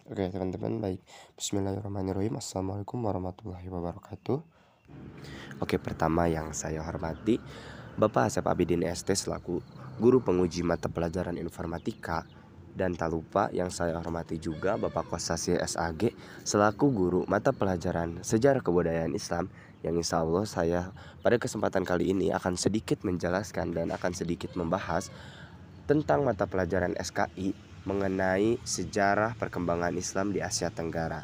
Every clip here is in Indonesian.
Oke teman-teman, baik. Bismillahirrahmanirrahim. Assalamualaikum warahmatullahi wabarakatuh. Oke, pertama yang saya hormati Bapak Asep Abidin ST selaku guru penguji mata pelajaran informatika. Dan tak lupa yang saya hormati juga Bapak Kosasi SAG selaku guru mata pelajaran sejarah kebudayaan Islam, yang insya Allah saya pada kesempatan kali ini akan sedikit menjelaskan dan akan sedikit membahas tentang mata pelajaran SKI mengenai sejarah perkembangan Islam di Asia Tenggara.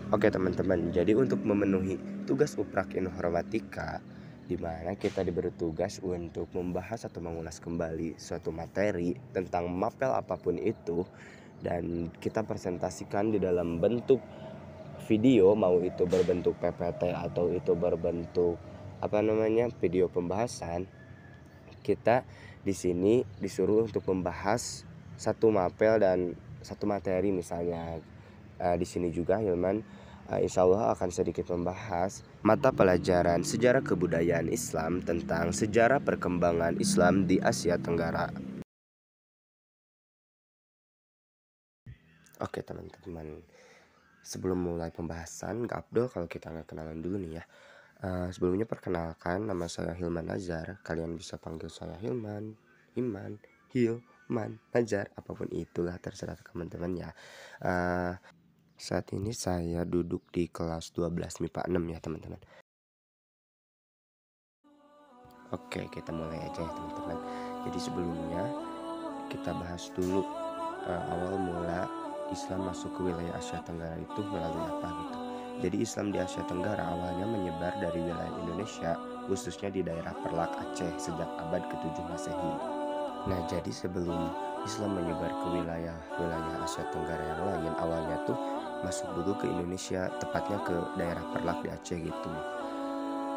Oke teman-teman, jadi untuk memenuhi tugas Uprak Informatika, di mana kita diberi tugas untuk membahas atau mengulas kembali suatu materi tentang mapel apapun itu, dan kita presentasikan di dalam bentuk video, mau itu berbentuk PPT atau itu berbentuk video pembahasan. Kita di sini disuruh untuk membahas satu mapel dan satu materi, misalnya di sini juga Hilman insya Allah akan sedikit membahas mata pelajaran sejarah kebudayaan Islam tentang sejarah perkembangan Islam di Asia Tenggara. Oke teman-teman, sebelum mulai pembahasan, gak abdol kalau kita nggak kenalan dulu nih ya. Sebelumnya perkenalkan, nama saya Hilman Nazar. Kalian bisa panggil saya Hilman, Iman, Hilman, Nazar, apapun itulah terserah teman-teman ya. Saat ini saya duduk di kelas 12 MIPA 6 ya teman-teman. Oke, kita mulai aja ya teman-teman. Jadi sebelumnya kita bahas dulu awal mula Islam masuk ke wilayah Asia Tenggara itu melalui apa gitu. Jadi Islam di Asia Tenggara awalnya menyebar dari wilayah Indonesia, khususnya di daerah Perlak Aceh sejak abad ke-7 Masehi. Nah, jadi sebelum Islam menyebar ke wilayah Asia Tenggara yang lain, awalnya tuh masuk dulu ke Indonesia, tepatnya ke daerah Perlak di Aceh gitu.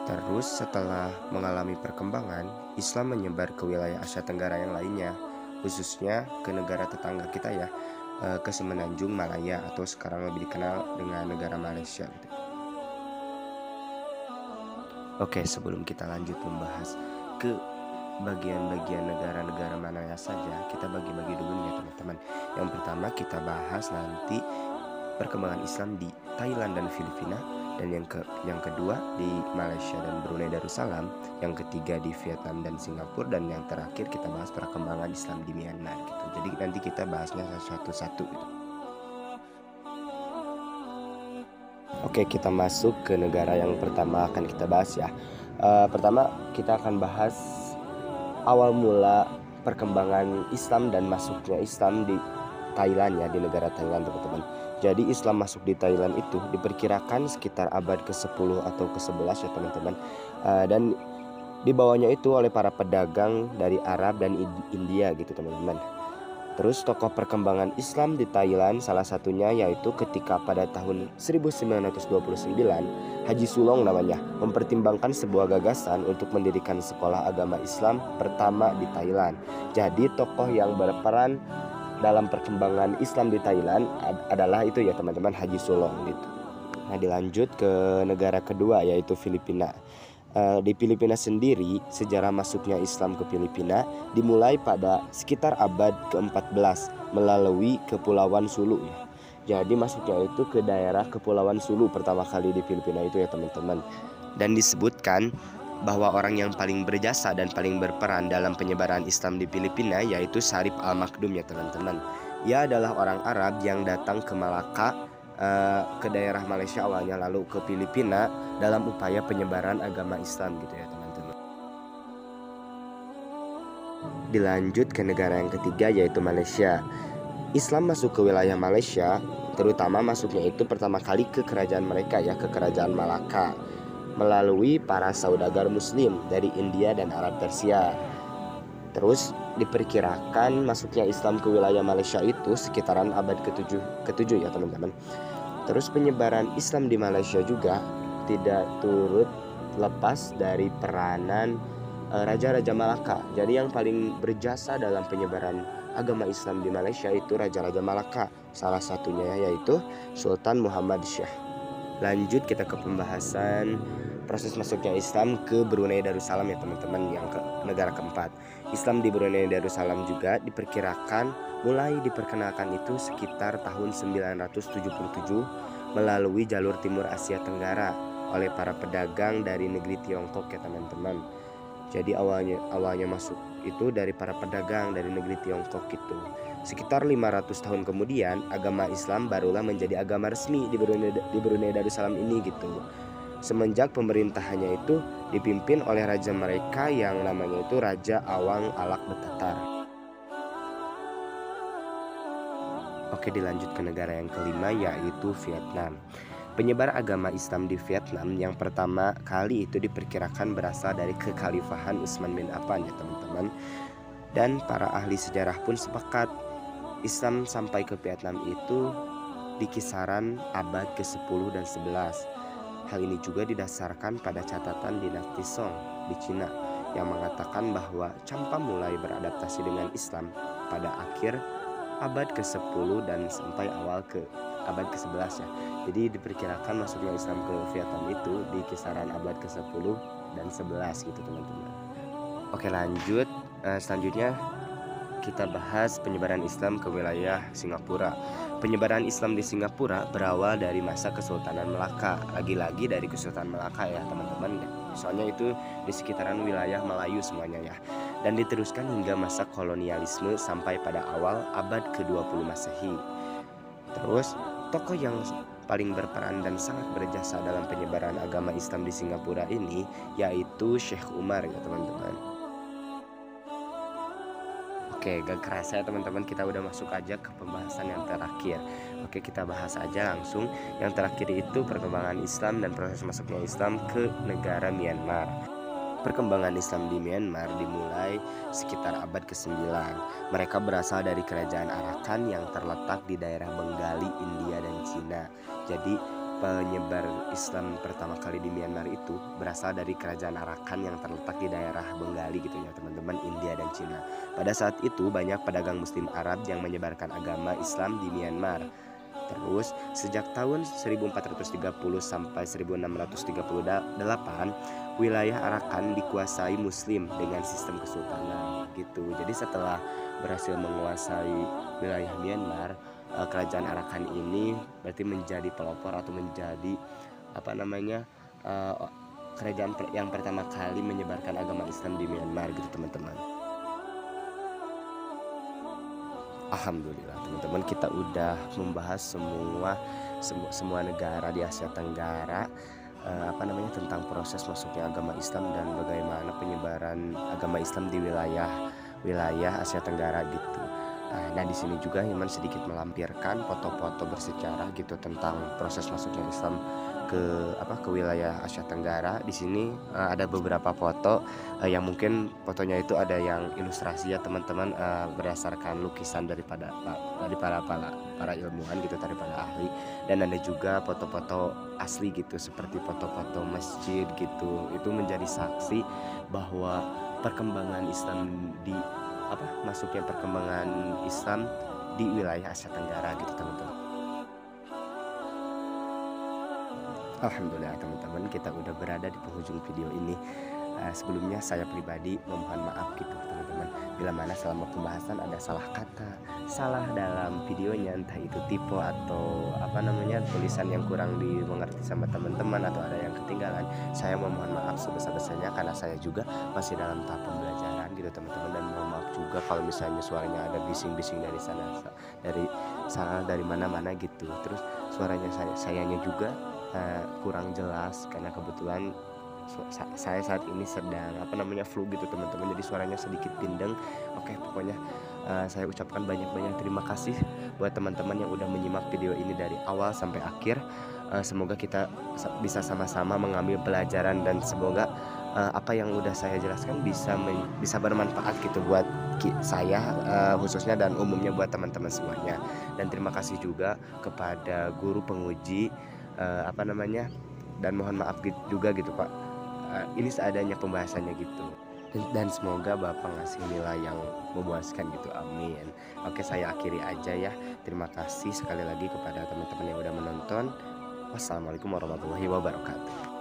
Terus setelah mengalami perkembangan, Islam menyebar ke wilayah Asia Tenggara yang lainnya, khususnya ke negara tetangga kita ya, ke Semenanjung Malaya atau sekarang lebih dikenal dengan negara Malaysia gitu. Oke, sebelum kita lanjut membahas ke bagian-bagian negara-negara mana saja, kita bagi-bagi dulu nih ya teman-teman. Yang pertama kita bahas nanti perkembangan Islam di Thailand dan Filipina, dan yang kedua di Malaysia dan Brunei Darussalam, yang ketiga di Vietnam dan Singapura, dan yang terakhir kita bahas perkembangan Islam di Myanmar gitu. Jadi nanti kita bahasnya satu-satu gitu. Oke, kita masuk ke negara yang pertama akan kita bahas ya. Pertama kita akan bahas awal mula perkembangan Islam dan masuknya Islam di Thailand ya, di negara Thailand teman-teman. Jadi Islam masuk di Thailand itu diperkirakan sekitar abad ke-10 atau ke-11 ya teman-teman. Dan dibawanya itu oleh para pedagang dari Arab dan India gitu teman-teman. Terus tokoh perkembangan Islam di Thailand salah satunya yaitu ketika pada tahun 1929 Haji Sulong namanya mempertimbangkan sebuah gagasan untuk mendirikan sekolah agama Islam pertama di Thailand. Jadi tokoh yang berperan dalam perkembangan Islam di Thailand adalah itu ya teman-teman, Haji Sulong gitu. Nah, dilanjut ke negara kedua yaitu Filipina. Di Filipina sendiri, sejarah masuknya Islam ke Filipina dimulai pada sekitar abad ke-14 melalui Kepulauan Sulu ya. Jadi masuknya itu ke daerah Kepulauan Sulu pertama kali di Filipina itu ya teman-teman. Dan disebutkan bahwa orang yang paling berjasa dan paling berperan dalam penyebaran Islam di Filipina yaitu Syarif Al-Makdum ya teman-teman. Ia adalah orang Arab yang datang ke Malaka, ke daerah Malaysia awalnya, lalu ke Filipina dalam upaya penyebaran agama Islam gitu ya teman-teman. Dilanjut ke negara yang ketiga yaitu Malaysia. Islam masuk ke wilayah Malaysia, terutama masuknya itu pertama kali ke kerajaan mereka ya, ke kerajaan Malaka, melalui para saudagar muslim dari India dan Arab Persia. Terus diperkirakan masuknya Islam ke wilayah Malaysia itu sekitaran abad ke-7 ya teman-teman. Terus penyebaran Islam di Malaysia juga tidak turut lepas dari peranan Raja-Raja Malaka. Jadi yang paling berjasa dalam penyebaran agama Islam di Malaysia itu Raja-Raja Malaka. Salah satunya yaitu Sultan Muhammad Shah. Lanjut kita ke pembahasan proses masuknya Islam ke Brunei Darussalam ya teman-teman, yang ke negara keempat. Islam di Brunei Darussalam juga diperkirakan mulai diperkenalkan itu sekitar tahun 977 melalui jalur timur Asia Tenggara oleh para pedagang dari negeri Tiongkok ya teman-teman. Jadi awalnya masuk itu dari para pedagang dari negeri Tiongkok gitu. Sekitar 500 tahun kemudian agama Islam barulah menjadi agama resmi di Brunei Darussalam ini gitu. Semenjak pemerintahannya itu dipimpin oleh raja mereka yang namanya itu Raja Awang Alak Betatar. Oke, dilanjut ke negara yang kelima yaitu Vietnam. Penyebar agama Islam di Vietnam yang pertama kali itu diperkirakan berasal dari kekhalifahan Utsman bin Affan ya teman-teman. Dan para ahli sejarah pun sepakat Islam sampai ke Vietnam itu di kisaran abad ke-10 dan 11. Hal ini juga didasarkan pada catatan dinasti Song di Cina yang mengatakan bahwa Champa mulai beradaptasi dengan Islam pada akhir abad ke-10 dan sampai awal ke abad ke-11 ya. Jadi diperkirakan masuknya Islam ke Vietnam itu di kisaran abad ke-10 dan 11 gitu teman-teman. Oke, lanjut. Selanjutnya kita bahas penyebaran Islam ke wilayah Singapura. Penyebaran Islam di Singapura berawal dari masa Kesultanan Melaka. Lagi-lagi dari Kesultanan Melaka ya teman-teman. Soalnya itu di sekitaran wilayah Melayu semuanya ya. Dan diteruskan hingga masa kolonialisme sampai pada awal abad ke-20 Masehi. Terus tokoh yang paling berperan dan sangat berjasa dalam penyebaran agama Islam di Singapura ini yaitu Syekh Umar ya teman-teman. Oke, gak kerasa ya teman-teman, kita udah masuk aja ke pembahasan yang terakhir. Oke, kita bahas aja langsung. Yang terakhir itu perkembangan Islam dan proses masuknya Islam ke negara Myanmar. Perkembangan Islam di Myanmar dimulai sekitar abad ke-9. Mereka berasal dari kerajaan Arakan yang terletak di daerah Bengali, India dan Cina. Jadi penyebar Islam pertama kali di Myanmar itu berasal dari kerajaan Arakan yang terletak di daerah Bengali gitu ya teman-teman, India dan Cina. Pada saat itu banyak pedagang muslim Arab yang menyebarkan agama Islam di Myanmar. Terus sejak tahun 1430 sampai 1638 wilayah Arakan dikuasai muslim dengan sistem kesultanan gitu. Jadi setelah berhasil menguasai wilayah Myanmar, kerajaan Arakan ini berarti menjadi pelopor atau menjadi kerajaan yang pertama kali menyebarkan agama Islam di Myanmar gitu teman-teman. Alhamdulillah teman-teman, kita udah membahas semua negara di Asia Tenggara tentang proses masuknya agama Islam dan bagaimana penyebaran agama Islam di wilayah Asia Tenggara gitu. Nah di sini juga Hilman sedikit melampirkan foto-foto bersejarah gitu tentang proses masuknya Islam ke wilayah Asia Tenggara. Di sini ada beberapa foto yang mungkin fotonya itu ada yang ilustrasi ya teman-teman, berdasarkan lukisan dari para ilmuwan gitu, dari para ahli. Dan ada juga foto-foto asli gitu seperti foto-foto masjid gitu. Itu menjadi saksi bahwa perkembangan Islam masuknya perkembangan Islam di wilayah Asia Tenggara gitu teman-teman. Alhamdulillah teman-teman, kita udah berada di penghujung video ini. Sebelumnya saya pribadi memohon maaf gitu teman-teman, bila mana selama pembahasan ada salah kata, salah dalam videonya, entah itu tipe atau tulisan yang kurang dimengerti sama teman-teman atau ada yang ketinggalan. Saya memohon maaf sebesar-besarnya karena saya juga masih dalam tahap pembelajaran gitu teman-teman, dan mohon maaf juga kalau misalnya suaranya ada bising-bising dari mana-mana gitu. Terus suaranya sayanya juga kurang jelas karena kebetulan saya saat ini sedang flu gitu teman-teman, jadi suaranya sedikit bindeng. Oke, pokoknya saya ucapkan banyak-banyak terima kasih buat teman-teman yang udah menyimak video ini dari awal sampai akhir. Semoga kita bisa sama-sama mengambil pelajaran dan semoga apa yang udah saya jelaskan bisa bermanfaat gitu buat saya khususnya dan umumnya buat teman-teman semuanya. Dan terima kasih juga kepada guru penguji dan mohon maaf juga gitu Pak, ini seadanya pembahasannya gitu, dan semoga Bapak ngasih nilai yang memuaskan gitu, amin. Oke, saya akhiri aja ya. Terima kasih sekali lagi kepada teman-teman yang udah menonton. Wassalamualaikum warahmatullahi wabarakatuh.